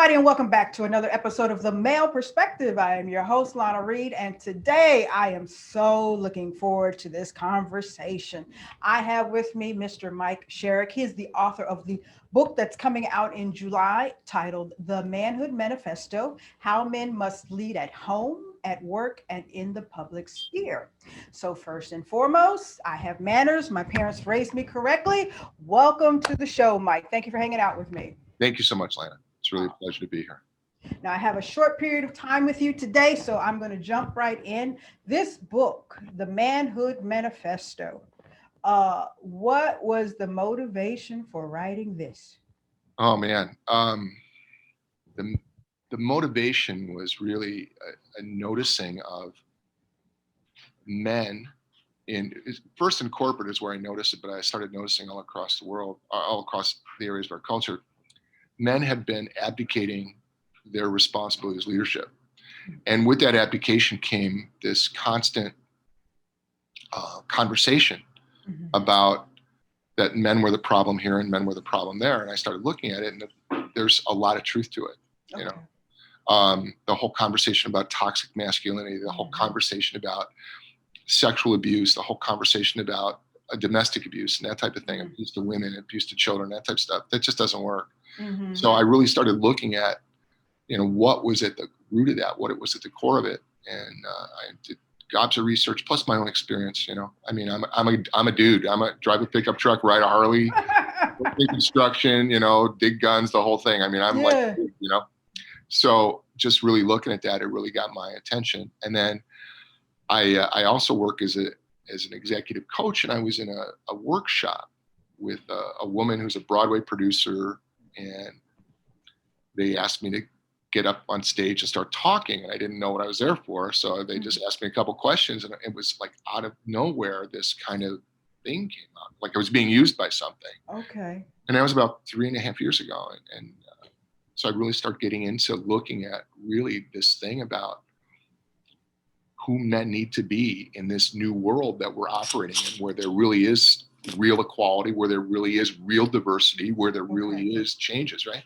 everybody, and welcome back to another episode of the Male Perspective. I am your host, Lana Reid, and today I am so looking forward to this conversation. I have with me Mr. Mike Shereck. He is the author of the book that's coming out in July titled The Manhood Manifesto: How Men Must Lead at Home, at Work, and in the Public Sphere. So, first and foremost, I have manners. My parents raised me correctly. Welcome to the show, Mike. Thank you for hanging out with me. Thank you so much, Lana. It's really a pleasure to be here. Now, I have a short period of time with you today, so I'm going to jump right in. This book, The Manhood Manifesto, what was the motivation for writing this? Oh man, the the motivation was really a noticing of men first in corporate is where I noticed it, but I started noticing all across the world, all across the areas of our culture. Men have been abdicating their responsibility as leadership, and with that abdication came this constant conversation about that men were the problem here and men were the problem there. And I started looking at it, and there's a lot of truth to it. You know, the whole conversation about toxic masculinity, the whole conversation about sexual abuse, the whole conversation about domestic abuse and that type of thing, abuse to women, abuse to children, that type of stuff, that just doesn't work. So I really started looking at, what was at the root of that, what it was at the core of it. And I did gobs of research plus my own experience. I'm a dude. Drive a pickup truck, ride a Harley, big construction, dig guns, the whole thing. So just really looking at that, it really got my attention. And then I also work as an executive coach, and I was in a workshop with a woman who's a Broadway producer, and they asked me to get up on stage and start talking, and I didn't know what I was there for. So they just asked me a couple questions, and it was like out of nowhere, this kind of thing came up, like I was being used by something. Okay. And that was about 3.5 years ago. And so I really started getting into looking at really this thing about who men need to be in this new world that we're operating in, where there really is real equality, where there really is real diversity, where there really is changes, right?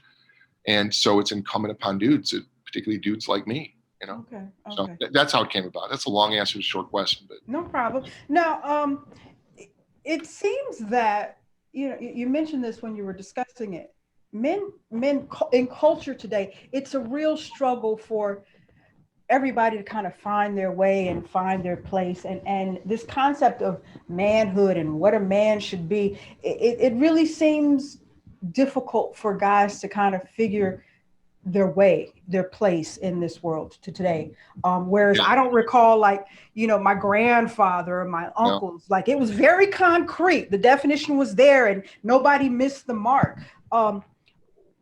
And so it's incumbent upon dudes, particularly dudes like me, Okay. So that's how it came about. That's a long answer to a short question, but No problem. Now, it seems that, you mentioned this when you were discussing it. Men in culture today, it's a real struggle for everybody to kind of find their way and find their place. And this concept of manhood and what a man should be, it really seems difficult for guys to kind of figure their way, their place in this world to today. Whereas I don't recall, like, my grandfather or my uncles, like it was very concrete. The definition was there and nobody missed the mark.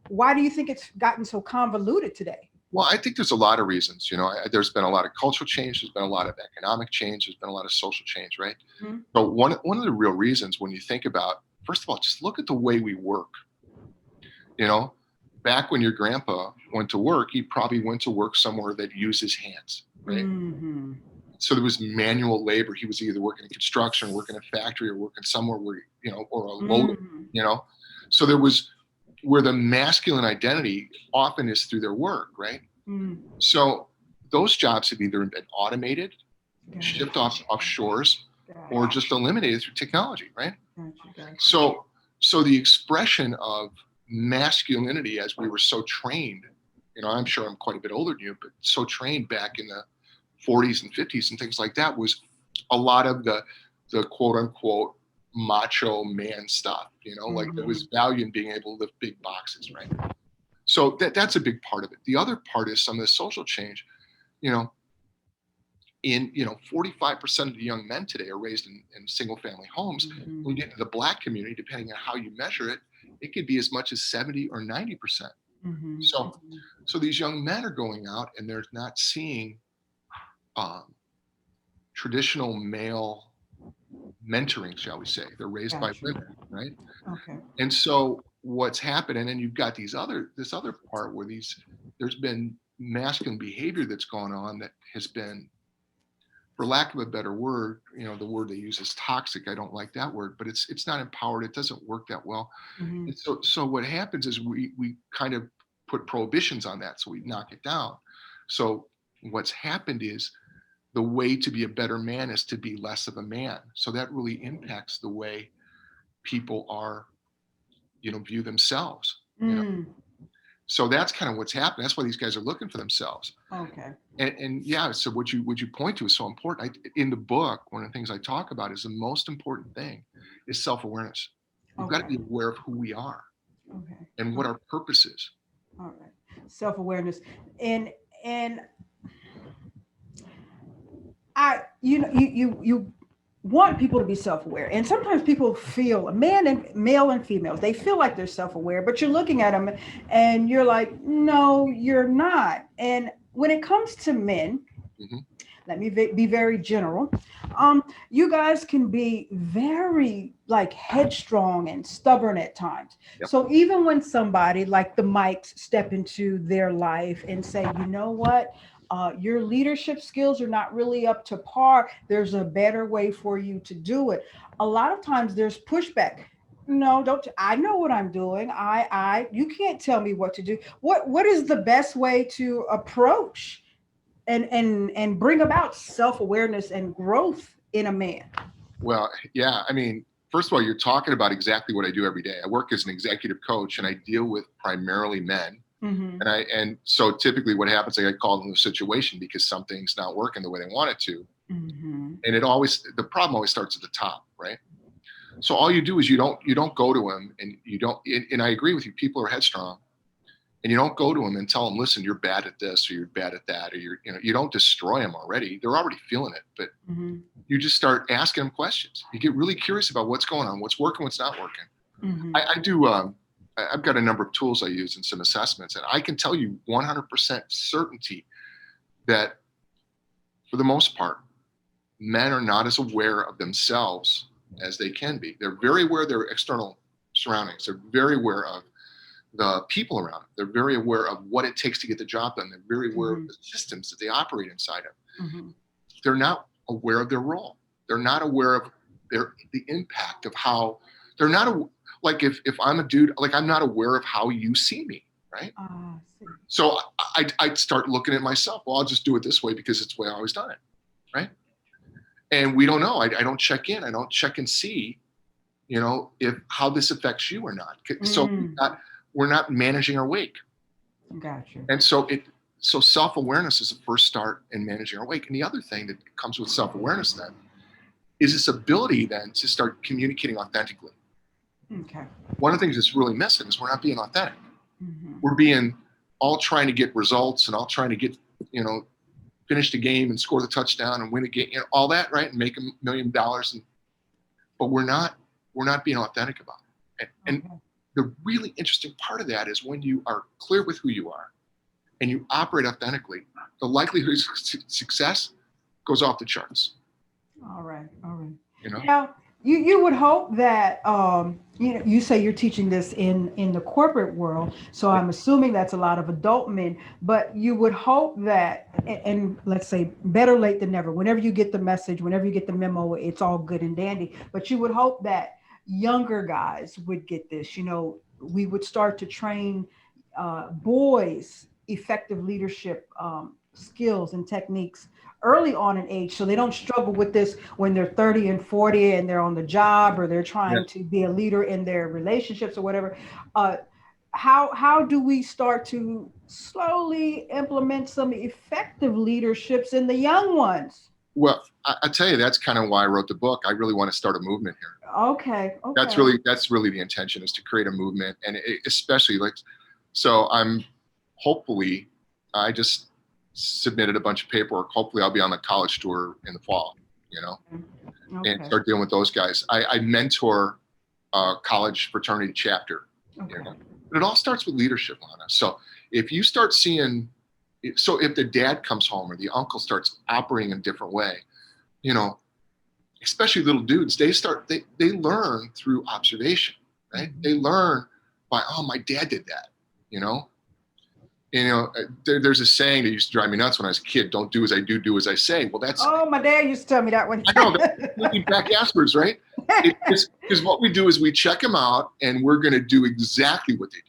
Why do you think it's gotten so convoluted today? Well, I think there's a lot of reasons. There's been a lot of cultural change. There's been a lot of economic change. There's been a lot of social change, right? So one of the real reasons, when you think about, first of all, just look at the way we work. Back when your grandpa went to work, he probably went to work somewhere that used his hands, right? So there was manual labor. He was either working in construction, or working in a factory, or working somewhere where, or a loader, So there was where the masculine identity often is through their work, right? So those jobs have either been automated, shipped off shores, or just eliminated through technology, right? So the expression of masculinity, as we were so trained, I'm sure I'm quite a bit older than you, but so trained back in the 40s and 50s and things like that, was a lot of the quote unquote macho man stuff, like there was value in being able to lift big boxes, right? So that's a big part of it. The other part is some of the social change. 45% of the young men today are raised in single family homes. When you get into the Black community, depending on how you measure it, it could be as much as 70 or 90%. So these young men are going out and they're not seeing traditional male mentoring, shall we say. They're raised by women, right? Okay. And so what's happened, and then you've got this other part where there's been masculine behavior that's gone on that has been, for lack of a better word, the word they use is toxic. I don't like that word, but it's not empowered. It doesn't work that well. And so what happens is we kind of put prohibitions on that, so we knock it down. So what's happened is the way to be a better man is to be less of a man. So that really impacts the way people are, view themselves. So that's kind of what's happening. That's why these guys are looking for themselves. Okay. And yeah, so what you point to is so important. In the book, one of the things I talk about is the most important thing is self-awareness. We've got to be aware of who we are and what our purpose is. All right. Self-awareness. And you want people to be self-aware, and sometimes people feel, male and females, they feel like they're self-aware, but you're looking at them and you're like, no, you're not. And when it comes to men, let me be very general. You guys can be very like headstrong and stubborn at times. Yep. So even when somebody like the Mikes step into their life and say, you know what, your leadership skills are not really up to par, there's a better way for you to do it. A lot of times there's pushback. No, don't. I know what I'm doing. You can't tell me what to do. What is the best way to approach and bring about self-awareness and growth in a man? Well, yeah, I mean, first of all, you're talking about exactly what I do every day. I work as an executive coach and I deal with primarily men. And so typically what happens, I get called into a situation because something's not working the way they want it to. And the problem always starts at the top, right? So all you do is you don't go to them and I agree with you, people are headstrong, and you don't go to them and tell them, listen, you're bad at this or you're bad at that, or you don't destroy them already. They're already feeling it, but you just start asking them questions. You get really curious about what's going on, what's working, what's not working. I've got a number of tools I use in some assessments, and I can tell you 100% certainty that for the most part, men are not as aware of themselves as they can be. They're very aware of their external surroundings. They're very aware of the people around them. They're very aware of what it takes to get the job done. They're very aware of the systems that they operate inside of. They're not aware of their role. They're not aware of the impact of how they're not like if I'm a dude, like I'm not aware of how you see me, right? So I'd start looking at myself. Well, I'll just do it this way because it's the way I always done it, right? And we don't know. I don't check in. I don't check and see, if how this affects you or not. So we're not managing our wake. Gotcha. And so self-awareness is the first start in managing our wake. And the other thing that comes with self-awareness then is this ability then to start communicating authentically. Okay. One of the things that's really missing is we're not being authentic. We're being all trying to get results and all trying to get, finish the game and score the touchdown and win a game, all that, right? And make $1 million. But we're not being authentic about it. And the really interesting part of that is when you are clear with who you are and you operate authentically, the likelihood of success goes off the charts. All right. Now, you would hope that you say you're teaching this in the corporate world, so I'm assuming that's a lot of adult men, but you would hope that, and let's say better late than never, whenever you get the message, whenever you get the memo, it's all good and dandy, but you would hope that younger guys would get this. We would start to train boys effective leadership skills and techniques early on in age, so they don't struggle with this when they're 30 and 40 and they're on the job or they're trying to be a leader in their relationships or whatever. How do we start to slowly implement some effective leaderships in the young ones? Well, I tell you, that's kind of why I wrote the book. I really want to start a movement here. Okay. That's really the intention, is to create a movement, and especially I just submitted a bunch of paperwork. Hopefully I'll be on the college tour in the fall, and start dealing with those guys. I mentor a college fraternity chapter, but it all starts with leadership, Lana. So if you start seeing, if the dad comes home or the uncle starts operating in a different way, especially little dudes, they learn through observation, right? They learn by, oh, my dad did that, there's a saying that used to drive me nuts when I was a kid: don't do as I do, do as I say. Well, that's... Oh, my dad used to tell me that one. I know, that's looking back afterwards, right? Because what we do is we check them out and we're going to do exactly what they did.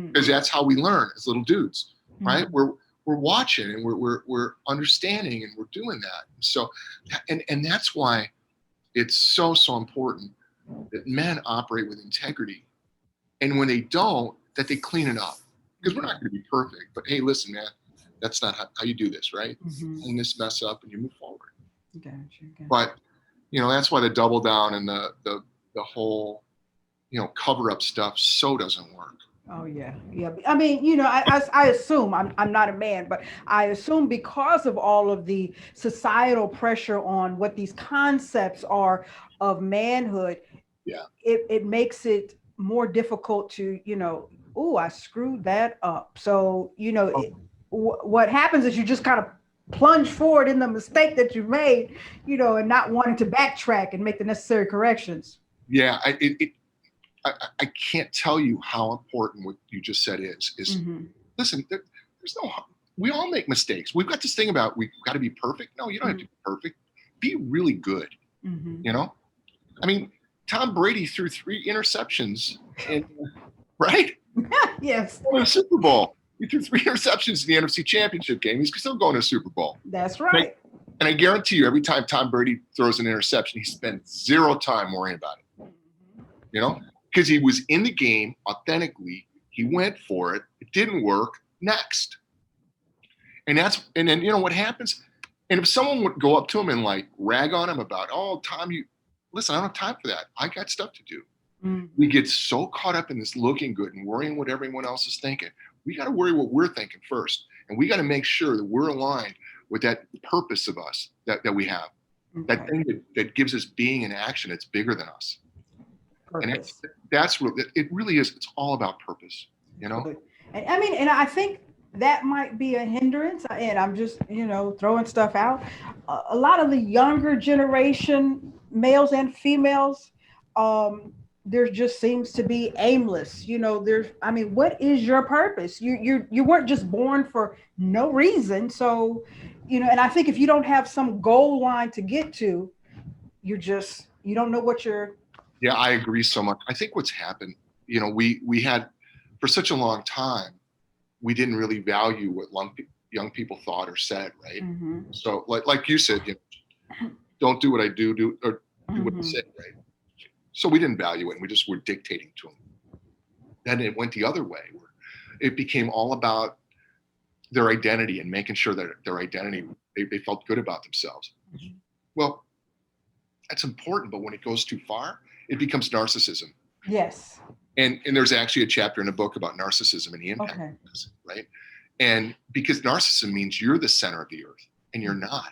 because that's how we learn as little dudes, right? We're watching and we're understanding and we're doing that. So, and that's why it's so important that men operate with integrity, and when they don't, that they clean it up, because we're not going to be perfect. But hey, listen, man, that's not how you do this, right? Clean this mess up and you move forward. Gotcha. But that's why the double down and the whole cover up stuff so doesn't work. Oh yeah. I mean, I assume I'm not a man, but I assume because of all of the societal pressure on what these concepts are of manhood, it makes it more difficult to, oh, I screwed that up. So, what happens is you just kind of plunge forward in the mistake that you made, and not wanting to backtrack and make the necessary corrections. Yeah, I can't tell you how important what you just said is. Listen, there's no, we all make mistakes. We've got this thing about we've got to be perfect. No, you don't have to be perfect. Be really good. I mean, Tom Brady threw 3 interceptions, right? Yes. In the Super Bowl. He threw 3 interceptions in the NFC Championship game. He's still going to the Super Bowl. That's right. And I guarantee you, every time Tom Brady throws an interception, he spends 0 time worrying about it. Because he was in the game authentically. He went for it. It didn't work. Next. And then what happens? And if someone would go up to him and like rag on him about, oh, Tom, listen, I don't have time for that. I got stuff to do. We get so caught up in this looking good and worrying what everyone else is thinking. We got to worry what we're thinking first. And we got to make sure that we're aligned with that purpose of us that we have. Okay. That thing that gives us being and action that's bigger than us. Purpose. And that's what it really is. It's all about purpose, And I think that might be a hindrance. And I'm just, throwing stuff out. A lot of the younger generation, males and females, there just seems to be aimless. What is your purpose? You weren't just born for no reason. So, and I think if you don't have some goal line to get to, you don't know what you're. Yeah, I agree so much. I think what's happened, we had for such a long time, we didn't really value what young people thought or said, right? So like you said, don't do what I do or do what I say, right? So we didn't value it, and we just were dictating to them. Then it went the other way, where it became all about their identity and making sure that their identity, they felt good about themselves. Well, that's important, but when it goes too far, it becomes narcissism. Yes. And there's actually a chapter in a book about narcissism and the impact of this, right? And because narcissism means you're the center of the earth, and you're not,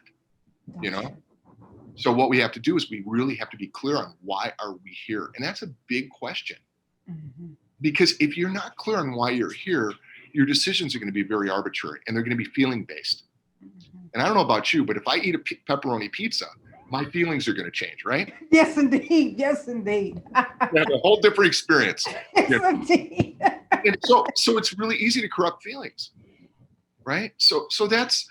So what we have to do is we really have to be clear on why are we here? And that's a big question. Because if you're not clear on why you're here, your decisions are going to be very arbitrary, and they're going to be feeling based. And I don't know about you, but if I eat a pepperoni pizza, my feelings are going to change, right? Yes, indeed. Yes, indeed. You have a whole different experience. Yes, indeed. And so it's really easy to corrupt feelings, right? So that's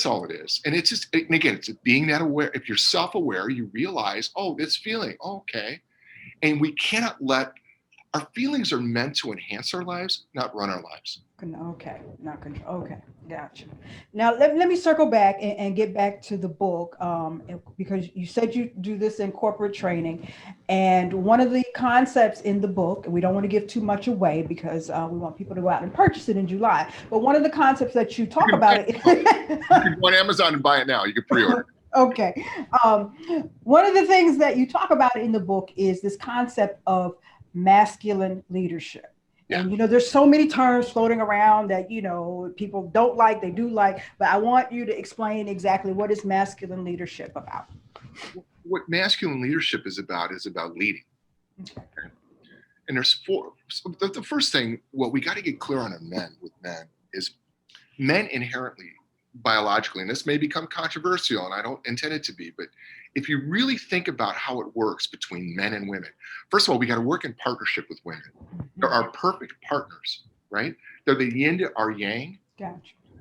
all it is. And it's just, and again, it's being that aware. If you're self-aware, you realize, oh, this feeling, okay. And we cannot our feelings are meant to enhance our lives, not run our lives. Okay, not control. Okay, gotcha. Now let me circle back and get back to the book, because you said you do this in corporate training, and one of the concepts in the book, we don't want to give too much away because we want people to go out and purchase it in July. But one of the concepts that you talk about you can go on Amazon and buy it now. You can pre-order. Okay. One of the things that you talk about in the book is this concept of masculine leadership. Yeah. And, there's so many terms floating around that, people don't like, they do like, but I want you to explain exactly what is masculine leadership about. What masculine leadership is about leading. Okay. And there's 4. So the first thing, what we got to get clear on with men is men inherently, biologically, and this may become controversial, and I don't intend it to be, but if you really think about how it works between men and women, first of all, we got to work in partnership with women. They're our perfect partners, right? They're the yin to our yang. Gotcha.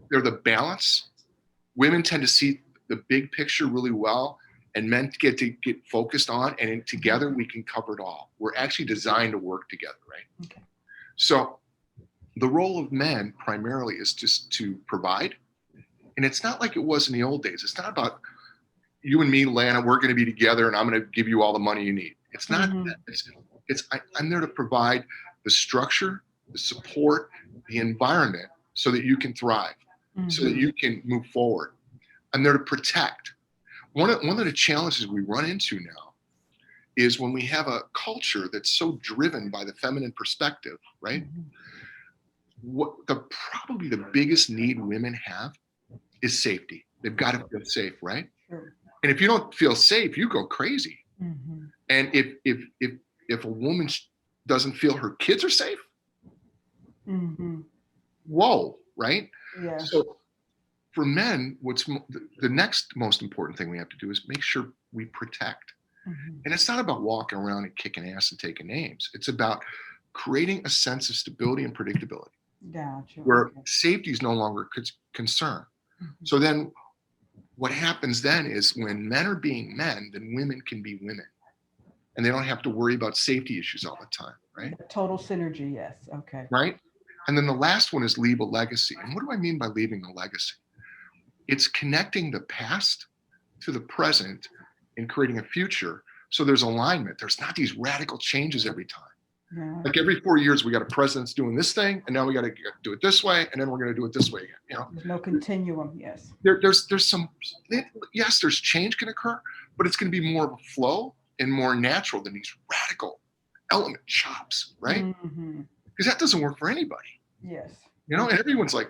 They're the balance. Women tend to see the big picture really well, and men get focused on, and together we can cover it all. We're actually designed to work together, right? Okay. So the role of men primarily is just to provide. And it's not like it was in the old days. It's not about you and me, Lana, we're going to be together and I'm going to give you all the money you need. It's not that. I'm there to provide the structure, the support, the environment so that you can thrive, so that you can move forward. I'm there to protect. One of the challenges we run into now is when we have a culture that's so driven by the feminine perspective, right? Probably the biggest need women have is safety. They've got to feel safe, right? Sure. And if you don't feel safe, you go crazy. And if a woman doesn't feel her kids are safe, whoa, right? Yeah. So for men, the next most important thing we have to do is make sure we protect. And it's not about walking around and kicking ass and taking names. It's about creating a sense of stability and predictability. Gotcha. Where safety is no longer a concern. So then what happens then is when men are being men, then women can be women. And they don't have to worry about safety issues all the time, right? Total synergy, yes. Okay. Right? And then the last one is leave a legacy. And what do I mean by leaving a legacy? It's connecting the past to the present and creating a future so there's alignment. There's not these radical changes every time. Yeah. Like every 4 years, we got a president's doing this thing, and now we got to do it this way, and then we're going to do it this way again. You know, there's no continuum. Yes. There's some. Yes, there's change can occur, but it's going to be more of a flow and more natural than these radical element chops, right? Because that doesn't work for anybody. Yes. You know, and everyone's like,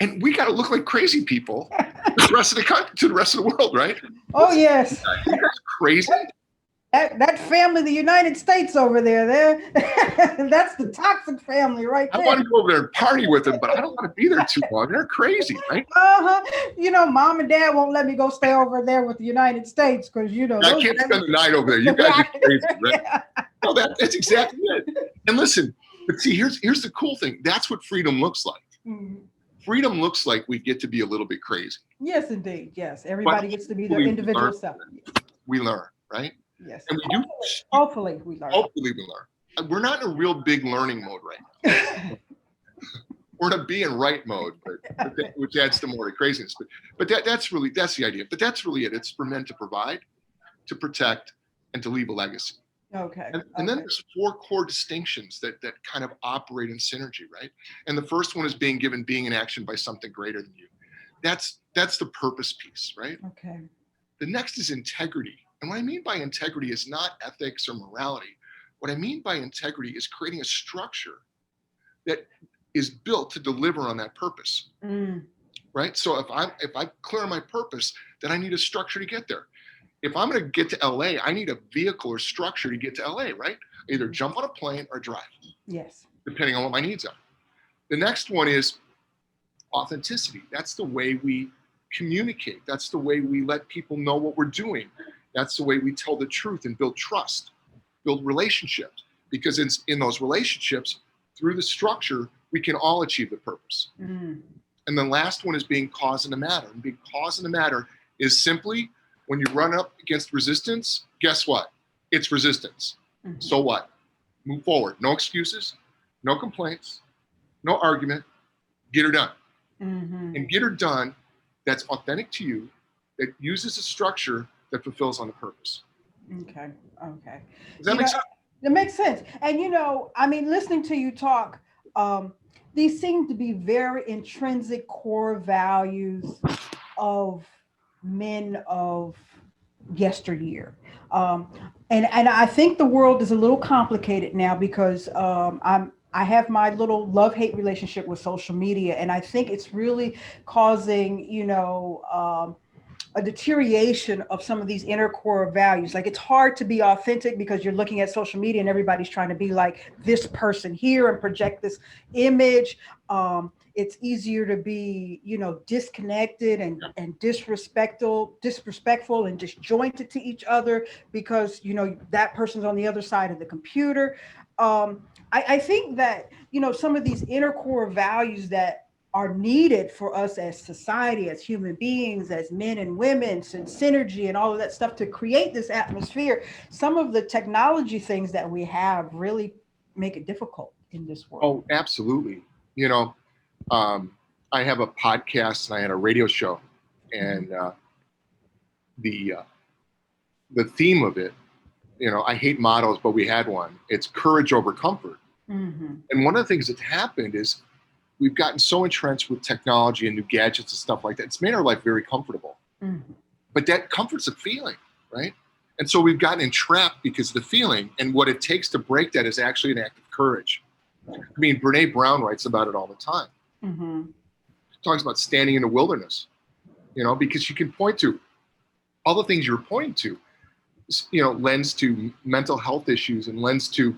and we got to look like crazy people to the rest of the country, to the rest of the world, right? Oh yes. You guys crazy. That family, the United States over there, that's the toxic family right there. I want to go over there and party with them, but I don't want to be there too long. They're crazy, right? You know, mom and dad won't let me go stay over there with the United States because, you know. I can't spend the night over there. You guys are crazy, right? No, that's exactly it. And listen, but see, here's the cool thing. That's what freedom looks like. Freedom looks like we get to be a little bit crazy. Yes, indeed. Yes. Everybody gets to be their individual self. We learn, right? Yes. And we hopefully we learn. Hopefully we learn. We're not in a real big learning mode right now. We're in a be and right mode, which adds to more craziness. But that's the idea. But that's really it. It's for men to provide, to protect, and to leave a legacy. Okay. And then there's 4 core distinctions that kind of operate in synergy, right? And the first one is being in action by something greater than you. That's the purpose piece, right? Okay. The next is integrity. And what I mean by integrity is not ethics or morality. What I mean by integrity is creating a structure that is built to deliver on that purpose, right? So if I'm clear on my purpose, then I need a structure to get there. If I'm going to get to LA, I need a vehicle or structure to get to LA, right? Either jump on a plane or drive. Yes. Depending on what my needs are. The next one is authenticity. That's the way we communicate. That's the way we let people know what we're doing. That's the way we tell the truth and build trust, build relationships. Because in those relationships, through the structure, we can all achieve the purpose. And the last one is being cause in the matter. And being cause in the matter is simply when you run up against resistance, guess what? It's resistance. So what? Move forward. No excuses, no complaints, no argument. Get her done. And get her done that's authentic to you, that uses a structure that fulfills on the purpose. Okay. Does that make sense? It makes sense. And, you know, I mean, listening to you talk, these seem to be very intrinsic core values of men of yesteryear. And I think the world is a little complicated now because I have my little love-hate relationship with social media. And I think it's really causing, you know, a deterioration of some of these inner core values. Like it's hard to be authentic because you're looking at social media and everybody's trying to be like this person here and project this image. It's easier to be, you know, disconnected and disrespectful and disjointed to each other because, you know, that person's on the other side of the computer. I think that, you know, some of these inner core values that are needed for us as society, as human beings, as men and women, and synergy and all of that stuff to create this atmosphere. Some of the technology things that we have really make it difficult in this world. Oh, absolutely. You know, I have a podcast and I had a radio show, and the the theme of it, I hate mottos, but we had one. It's courage over comfort. Mm-hmm. And one of the things that's happened is we've gotten so entrenched with technology and new gadgets and stuff like that. It's made our life very comfortable. Mm-hmm. But that comfort's a feeling, right? And so we've gotten entrapped because of the feeling. And what it takes to break that is actually an act of courage. I mean, Brene Brown writes about it all the time. Mm-hmm. Talks about standing in the wilderness, because you can point to all the things you're pointing to, lends to mental health issues and lends to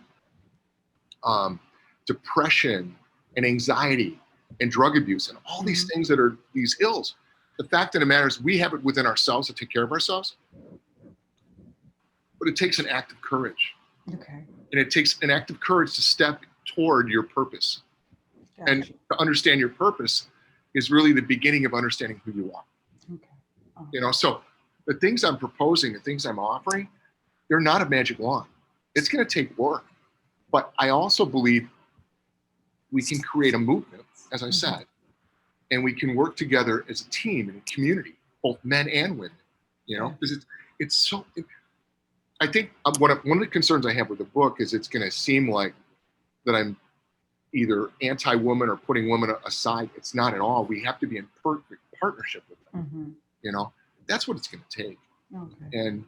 depression and anxiety and drug abuse and all these things that are these ills. The fact of the matter is we have it within ourselves to take care of ourselves, but it takes an act of courage. Okay. And it takes an act of courage to step toward your purpose. Gotcha. And to understand your purpose is really the beginning of understanding who you are. Okay. So the things I'm proposing, the things I'm offering, they're not a magic wand. It's going to take work. But I also believe we can create a movement, as I said, and we can work together as a team and a community, both men and women, because it's so, I think one of the concerns I have with the book is it's going to seem like that I'm either anti-woman or putting women aside. It's not at all. We have to be in perfect partnership with them. That's what it's going to take. Okay.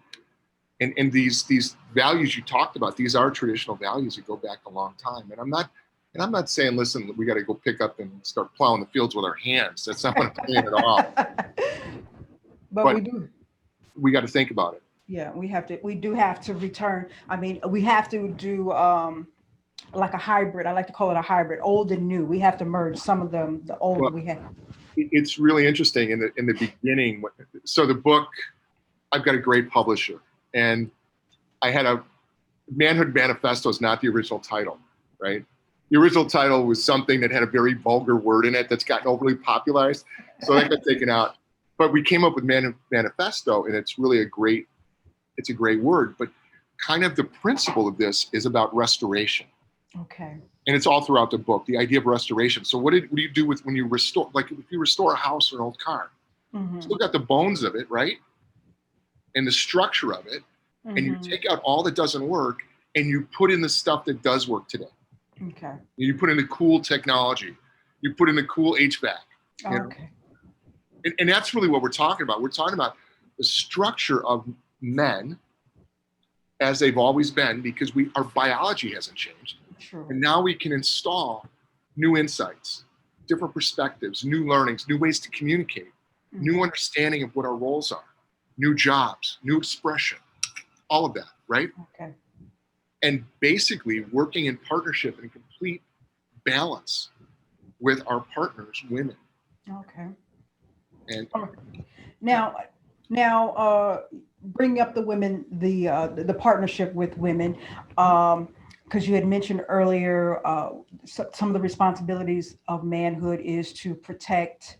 And these values you talked about, these are traditional values that go back a long time. And I'm not saying, listen, we got to go pick up and start plowing the fields with our hands. That's not what I'm saying at all. But we do. We got to think about it. Yeah, we do have to return. I mean, we have to do like a hybrid. I like to call it a hybrid, old and new. We have to merge some of them, the old we have. It's really interesting in the beginning. So the book, I've got a great publisher, and I had a Manhood Manifesto is not the original title, right? The original title was something that had a very vulgar word in it that's gotten overly popularized. So that got taken out. But we came up with Manifesto, and it's really a great word. But kind of the principle of this is about restoration. Okay. And it's all throughout the book, the idea of restoration. So what do you do when you restore, like if you restore a house or an old car, you still got the bones of it, right? And the structure of it. And you take out all that doesn't work and you put in the stuff that does work today. Okay. You put in the cool technology. You put in the cool HVAC. Okay. And that's really what we're talking about. We're talking about the structure of men as they've always been, because our biology hasn't changed. Sure. And now we can install new insights, different perspectives, new learnings, new ways to communicate, new understanding of what our roles are, new jobs, new expression, all of that, right? Okay. And basically working in partnership and complete balance with our partners, women. Okay. And now, bring up the women, the partnership with women, because you had mentioned earlier some of the responsibilities of manhood is to protect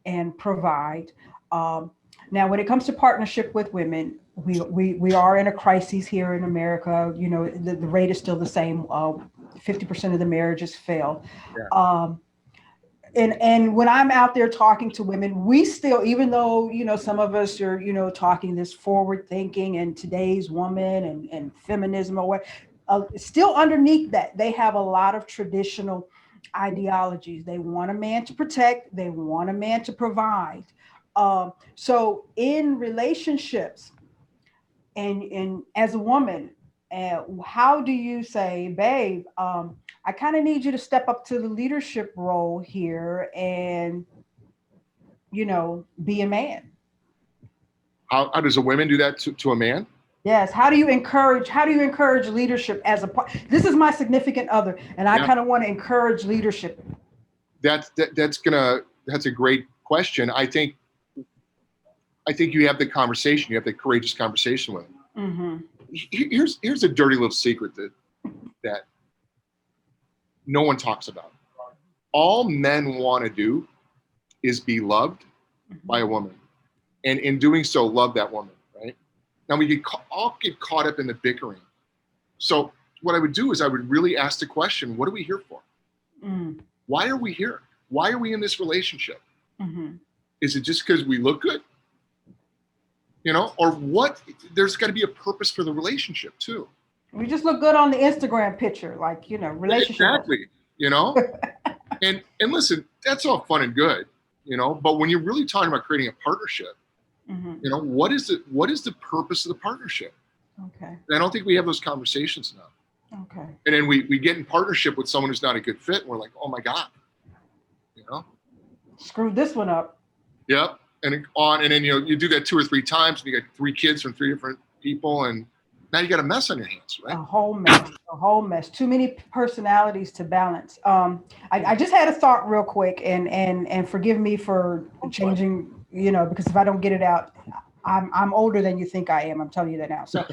and provide. Now, when it comes to partnership with women, we are in a crisis here in America. The rate is still the same. 50% of the marriages fail. Yeah. And when I'm out there talking to women, we still, even though, some of us are, talking this forward thinking and today's woman and feminism or what, still underneath that, they have a lot of traditional ideologies. They want a man to protect. They want a man to provide. So in relationships and as a woman, how do you say, babe, I kind of need you to step up to the leadership role here and, be a man? How does a woman do that to a man? Yes. How do you encourage leadership as a part? This is my significant other, and I kind of want to encourage leadership. That's a great question. I think you have the conversation. You have the courageous conversation with him. Here's a dirty little secret that no one talks about. All men want to do is be loved by a woman, and in doing so, love that woman. Right? Now we all get caught up in the bickering. So what I would do is I would really ask the question: what are we here for? Why are we here? Why are we in this relationship? Mm-hmm. Is it just because we look good? You know, or what? There's got to be a purpose for the relationship too. We just look good on the Instagram picture, like, relationship. Exactly. You know, and listen, that's all fun and good, you know, but when you're really talking about creating a partnership, Mm-hmm. you know, what is the purpose of the partnership? Okay. And I don't think we have those conversations now. Okay. And then we get in partnership with someone who's not a good fit, and we're like, oh my God, you know, screwed this one up. Yep. And then, you know, you do that 2 or 3 times, and you got 3 kids from 3 different people, and now you got a mess on your hands, right? A whole mess. Too many personalities to balance. I just had a thought real quick, and forgive me for changing, because if I don't get it out, I'm older than you think I am. I'm telling you that now. So,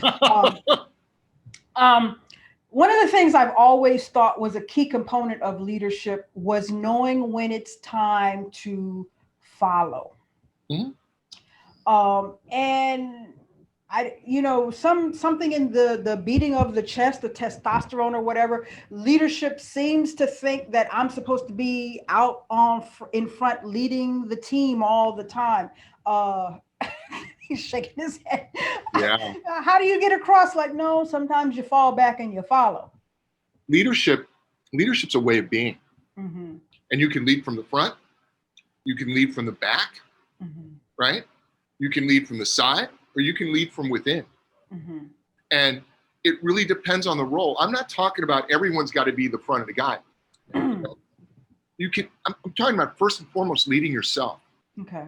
one of the things I've always thought was a key component of leadership was knowing when it's time to follow. Mm-hmm. And something in the beating of the chest, the testosterone or whatever, leadership seems to think that I'm supposed to be out in front leading the team all the time. He's shaking his head. Yeah. How do you get across? Like, no, sometimes you fall back and you follow. Leadership's a way of being. Mm-hmm. And you can lead from the front, you can lead from the back, mm-hmm. right? You can lead from the side, or you can lead from within. Mm-hmm. And it really depends on the role. I'm not talking about everyone's got to be the front of the guy. I'm talking about first and foremost leading yourself. Okay.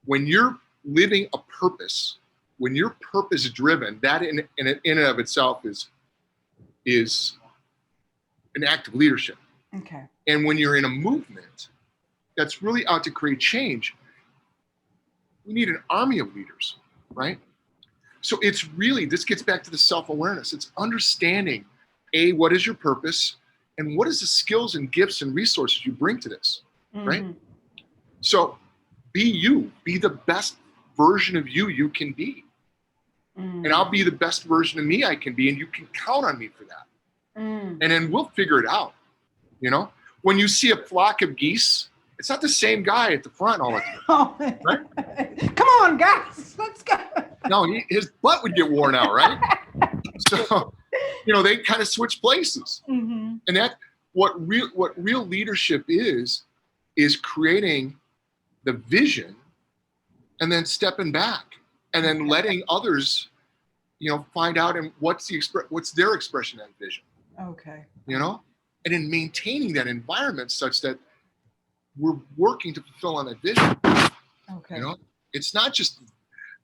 When you're living a purpose, when you're purpose driven, that in and of itself is an act of leadership. Okay. And when you're in a movement that's really out to create change, we need an army of leaders, right? So it's really, this gets back to the self-awareness. It's understanding, what is your purpose, and what is the skills and gifts and resources you bring to this, right? Mm-hmm. So be you, be the best version of you can be. Mm-hmm. And I'll be the best version of me I can be, and you can count on me for that. Mm-hmm. And then we'll figure it out, you know? When you see a flock of geese, it's not the same guy at the front all the time. Oh, right? Come on, guys, let's go. No, his butt would get worn out, right? So, they kind of switch places. Mm-hmm. And that what real leadership is creating the vision and then stepping back and then letting others, find out and what's their expression of that vision. Okay. And then maintaining that environment such that we're working to fulfill on that vision. Okay. It's not just,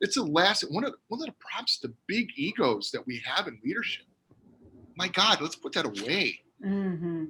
it's one of the problems, the big egos that we have in leadership. My God, let's put that away. Mm-hmm.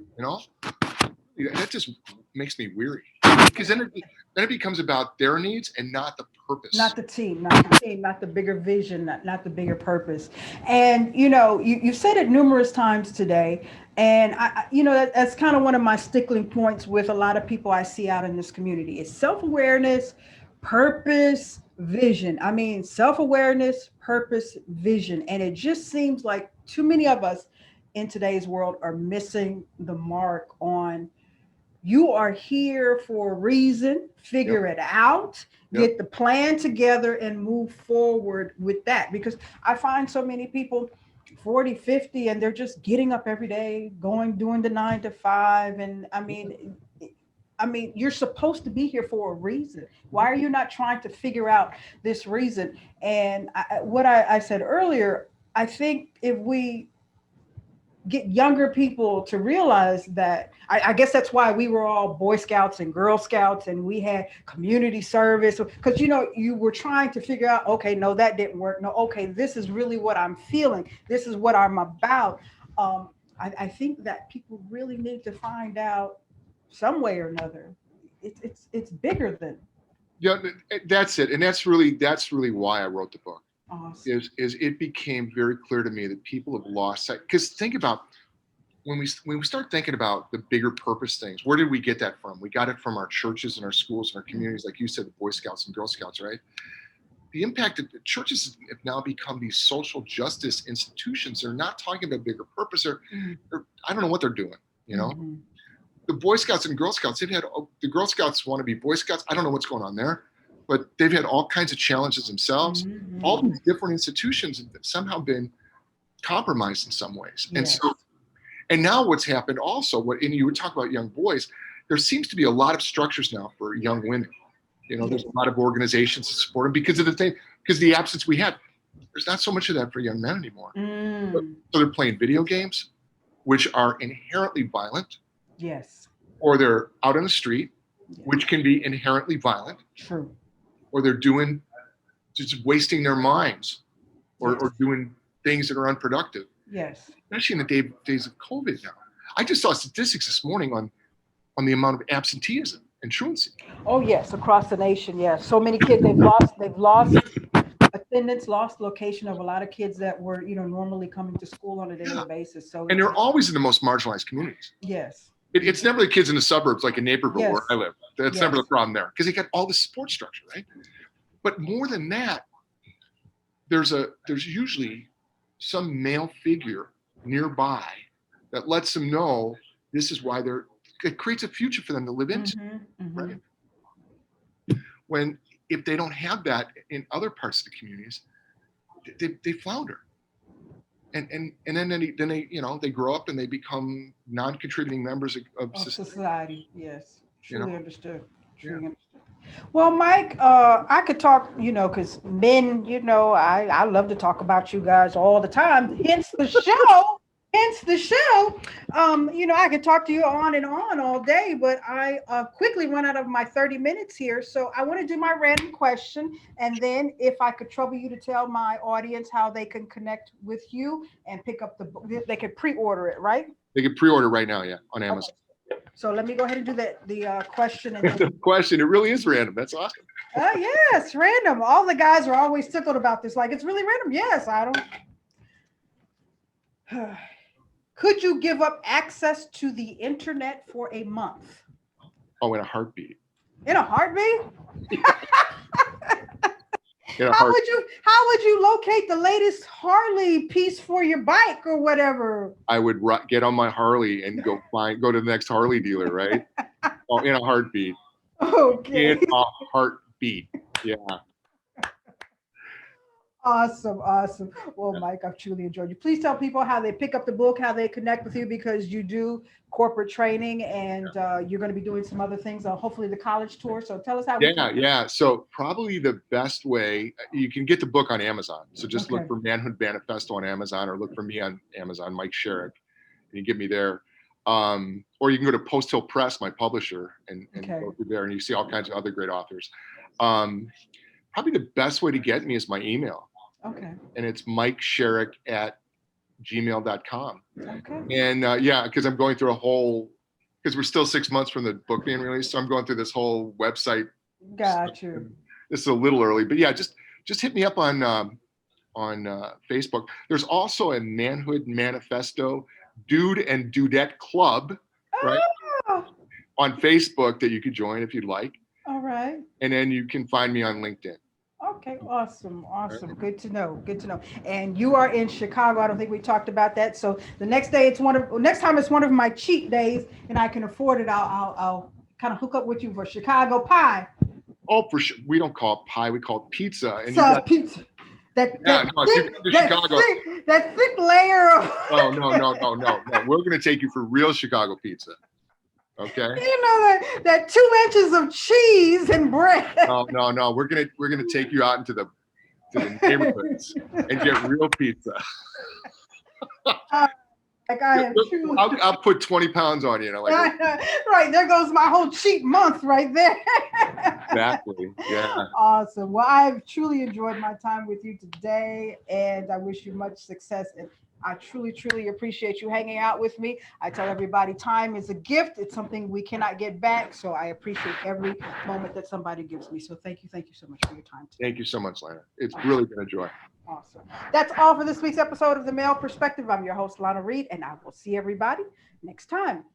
That just makes me weary, because then it becomes about their needs and not the purpose. Not the team, not the bigger vision, not the bigger purpose. And, you said it numerous times today. And that's kind of one of my stickling points with a lot of people I see out in this community is self-awareness, purpose, vision. I mean, self-awareness, purpose, vision. And it just seems like too many of us in today's world are missing the mark on, you are here for a reason, figure it out, get the plan together and move forward with that. Because I find so many people 40, 50, and they're just getting up every day, doing the 9 to 5. And I mean, you're supposed to be here for a reason. Why are you not trying to figure out this reason? And what I said earlier, I think if we get younger people to realize that, I guess that's why we were all Boy Scouts and Girl Scouts, and we had community service, because you were trying to figure out, okay, no, that didn't work. No, okay, this is really what I'm feeling. This is what I'm about. I think that people really need to find out some way or another. It's bigger than. Yeah, that's it, and that's really why I wrote the book. Awesome. Is it became very clear to me that people have lost sight. Because think about when we start thinking about the bigger purpose things, where did we get that from? We got it from our churches and our schools and our communities, like you said, the Boy Scouts and Girl Scouts, right? The impact of the churches have now become these social justice institutions. They're not talking about bigger purpose. Or I don't know what they're doing, Mm-hmm. the Boy Scouts and Girl Scouts, the Girl Scouts want to be Boy Scouts. I don't know what's going on there, but they've had all kinds of challenges themselves. Mm-hmm. All these different institutions have somehow been compromised in some ways. Yes. And now what's happened also, and you would talk about young boys, there seems to be a lot of structures now for young women. There's a lot of organizations that support them because of the absence we had. There's not so much of that for young men anymore. So they're playing video games, which are inherently violent. Yes. Or they're out on the street, which can be inherently violent. True. Or they're just wasting their minds or doing things that are unproductive. Yes. Especially in the days of COVID now. I just saw statistics this morning on the amount of absenteeism and truancy. Oh yes, across the nation. Yes, so many kids they've lost attendance, lost location of a lot of kids that were normally coming to school on a daily basis. So and they're always in the most marginalized communities. Yes. It's never the kids in the suburbs like in Naperville where I live. That's never the problem there because they got all the support structure, right? But more than that, there's usually some male figure nearby that lets them know this is why it creates a future for them to live into, right? If they don't have that in other parts of the communities, they flounder, and then they grow up and they become non-contributing members of society. Yes, truly understood. Understood. Well, Mike, I could talk, because men, I love to talk about you guys all the time. Hence the show. I could talk to you on and on all day, but I quickly run out of my 30 minutes here. So I want to do my random question. And then if I could trouble you to tell my audience how they can connect with you and pick up the book, they could pre-order it, right? They can pre-order right now, on Amazon. Okay. So let me go ahead and do the question. And the question, it really is random. That's awesome. Yes, random. All the guys are always tickled about this. Like, it's really random. Yes, I don't. Could you give up access to the internet for a month? Oh, in a heartbeat. In a heartbeat? How would you locate the latest Harley piece for your bike or whatever? I would get on my Harley and go to the next Harley dealer, right? Oh, in a heartbeat. Okay. In a heartbeat. Yeah. Awesome. Well, Mike, I've truly enjoyed you. Please tell people how they pick up the book, how they connect with you, because you do corporate training and you're going to be doing some other things, hopefully the college tour. So tell us how. Yeah. So probably the best way, you can get the book on Amazon. So just look for Manhood Manifesto on Amazon or look for me on Amazon, Mike Shereck, and you get me there. Or you can go to Post Hill Press, my publisher, and go through there and you see all kinds of other great authors. Probably the best way to get me is my email. Okay. And it's mikeshereck@gmail.com. Okay. And because I'm going through because we're still 6 months from the book being released. So I'm going through this whole website. Got you. This is a little early, but yeah, just hit me up on Facebook. There's also a Manhood Manifesto Dude and Dudette Club, right? On Facebook that you could join if you'd like. All right. And then you can find me on LinkedIn. Okay, awesome. Good to know. And you are in Chicago. I don't think we talked about that. So the next time it's one of my cheat days and I can afford it, I'll kind of hook up with you for Chicago pie. Oh, for sure. We don't call it pie, we call it pizza. And pizza. That thick layer of No. We're gonna take you for real Chicago pizza. Okay. That 2 inches of cheese and bread. No. We're gonna take you out into the neighborhoods and get real pizza. I'll put 20 pounds on you. Right, there goes my whole cheat month right there. Exactly. Yeah. Awesome. Well, I've truly enjoyed my time with you today, and I wish you much success. And I truly, truly appreciate you hanging out with me. I tell everybody time is a gift. It's something we cannot get back. So I appreciate every moment that somebody gives me. So thank you so much for your time today. Thank you so much, Lana. It's really been a joy. Awesome. That's all for this week's episode of The Male Perspective. I'm your host, Lana Reid, and I will see everybody next time.